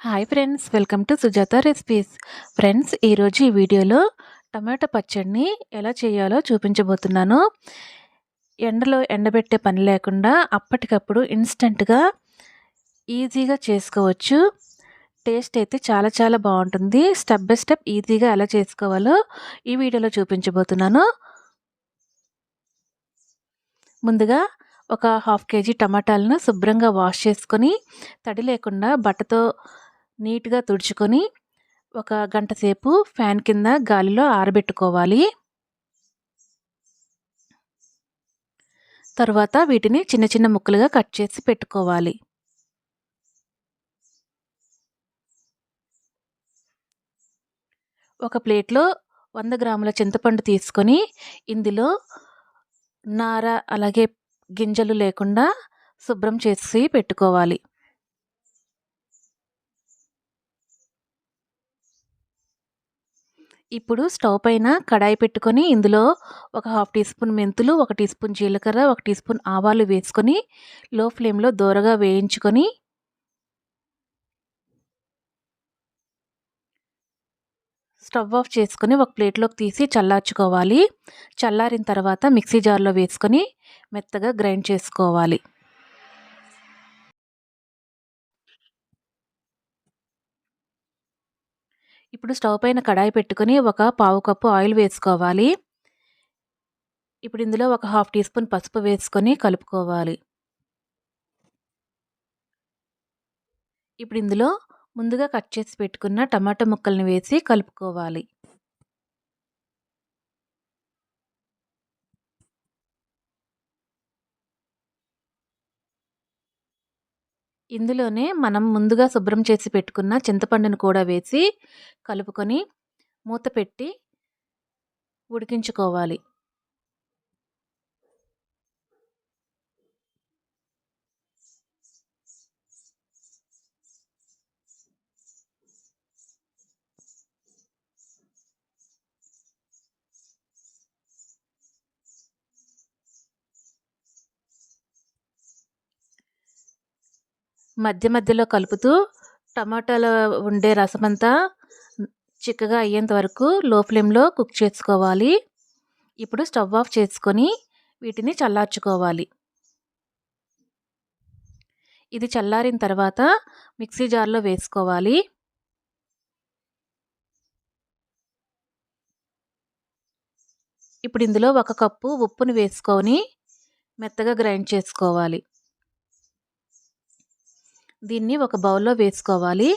Hi friends, welcome to Sujatha recipes. Friends, ఈరోజు ఈ వీడియోలో టమాటా పచ్చడిని ఎలా చేయాలో చూపించబోతున్నాను. ఎండలో ఎండబెట్టే పని లేకుండా అప్పటికప్పుడు ఇన్స్టంట్గా ఈజీగా చేసుకోవచ్చు. టేస్ట్ అయితే చాలా చాలా బాగుంటుంది. స్టెప్ బై స్టెప్ ఈజీగా ఎలా చేసుకోవాలో ఈ వీడియోలో చూపించబోతున్నాను. ముందుగా ఒక హాఫ్ కేజీ టమాటాలను శుభ్రంగా వాష్ చేసుకొని తడి లేకుండా బట్టతో నీట్గా తుడుచుకొని ఒక గంట సేపు ఫ్యాన్ కింద గాలిలో ఆరబెట్టుకోవాలి. తర్వాత వీటిని చిన్న చిన్న ముక్కలుగా కట్ చేసి పెట్టుకోవాలి. ఒక ప్లేట్లో 100 గ్రాముల చింతపండు తీసుకొని ఇందులో నార అలాగే గింజలు లేకుండా శుభ్రం చేసి పెట్టుకోవాలి. ఇప్పుడు స్టవ్ పైన కడాయి పెట్టుకొని ఇందులో ఒక హాఫ్ టీ స్పూన్ మెంతులు, 1 టీ స్పూన్ జీలకర్ర, 1 టీ స్పూన్ ఆవాలు వేసుకొని లో ఫ్లేమ్లో దోరగా వేయించుకొని స్టవ్ ఆఫ్ చేసుకొని ఒక ప్లేట్లోకి తీసి చల్లార్చుకోవాలి. చల్లారిన తర్వాత మిక్సీ జార్లో వేసుకొని మెత్తగా గ్రైండ్ చేసుకోవాలి. ఇప్పుడు స్టవ్ పైన కడాయి పెట్టుకొని ఒక పావు కప్పు ఆయిల్ వేసుకోవాలి. ఇప్పుడు ఇందులో ఒక హాఫ్ టీ స్పూన్ పసుపు వేసుకొని కలుపుకోవాలి. ఇప్పుడు ఇందులో ముందుగా కట్ చేసి పెట్టుకున్న టమాటా ముక్కల్ని వేసి కలుపుకోవాలి. ఇందులోనే మనం ముందుగా శుభ్రం చేసి పెట్టుకున్న చింతపండును కూడా వేసి కలుపుకొని మూత పెట్టి ఉడికించుకోవాలి. మధ్య మధ్యలో కలుపుతూ టమాటాలో ఉండే రసమంతా చిక్కగా అయ్యేంత వరకు లో ఫ్లేమ్లో కుక్ చేసుకోవాలి. ఇప్పుడు స్టవ్ ఆఫ్ చేసుకొని వీటిని చల్లార్చుకోవాలి. ఇది చల్లారిన తర్వాత మిక్సీ జార్లో వేసుకోవాలి. ఇప్పుడు ఇందులో 1 కప్పు ఉప్పుని వేసుకొని మెత్తగా గ్రైండ్ చేసుకోవాలి. దీన్ని ఒక బౌల్లో వేసుకోవాలి.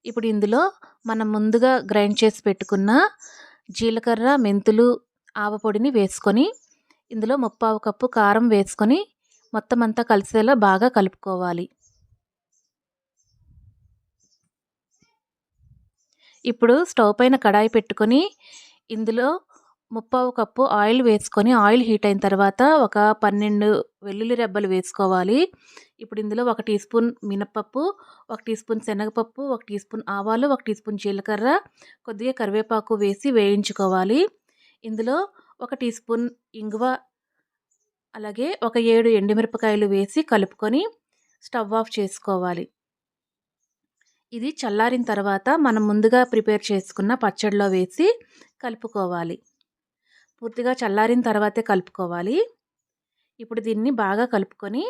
ఇప్పుడు ఇందులో మనం ముందుగా గ్రైండ్ చేసి పెట్టుకున్న జీలకర్ర, మెంతులు, ఆవపొడిని వేసుకొని ఇందులో 1/4 కప్పు కారం వేసుకొని మొత్తం అంతా కలిసేలా బాగా కలుపుకోవాలి. ఇప్పుడు స్టవ్ పైన కడాయి పెట్టుకొని ఇందులో 1/4 కప్పు ఆయిల్ వేసుకొని ఆయిల్ హీట్ అయిన తర్వాత ఒక 12 వెల్లుల్లి రెబ్బలు వేసుకోవాలి. ఇప్పుడు ఇందులో 1 టీ స్పూన్ మినపప్పు, 1 టీ స్పూన్ శనగపప్పు, 1 టీ స్పూన్ ఆవాలు, 1 టీ స్పూన్ జీలకర్ర, కొద్దిగా కరివేపాకు వేసి వేయించుకోవాలి. ఇందులో 1 టీ స్పూన్ ఇంగువ అలాగే ఒక 7 ఎండుమిరపకాయలు వేసి కలుపుకొని స్టవ్ ఆఫ్ చేసుకోవాలి. ఇది చల్లారిన తర్వాత మనం ముందుగా ప్రిపేర్ చేసుకున్న పచ్చడిలో వేసి కలుపుకోవాలి. పూర్తిగా చల్లారిన తర్వాతే కలుపుకోవాలి. ఇప్పుడు దీన్ని బాగా కలుపుకొని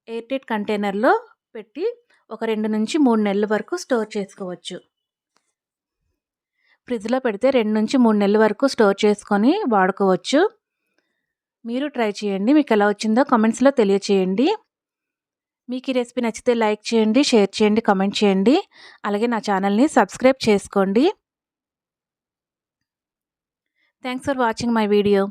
ఎయిర్ టైట్ కంటైనర్లో పెట్టి ఒక 2 నుంచి 3 నెలల వరకు స్టోర్ చేసుకోవచ్చు. ఫ్రిడ్జ్లో పెడితే 2 నుంచి 3 నెలల వరకు స్టోర్ చేసుకొని వాడుకోవచ్చు. మీరు ట్రై చేయండి. మీకు ఎలా వచ్చిందో కామెంట్స్లో తెలియచేయండి. మీకు ఈ రెసిపీ నచ్చితే లైక్ చేయండి, షేర్ చేయండి, కామెంట్ చేయండి. అలాగే నా ఛానల్ని సబ్స్క్రైబ్ చేసుకోండి. Thanks for watching my video.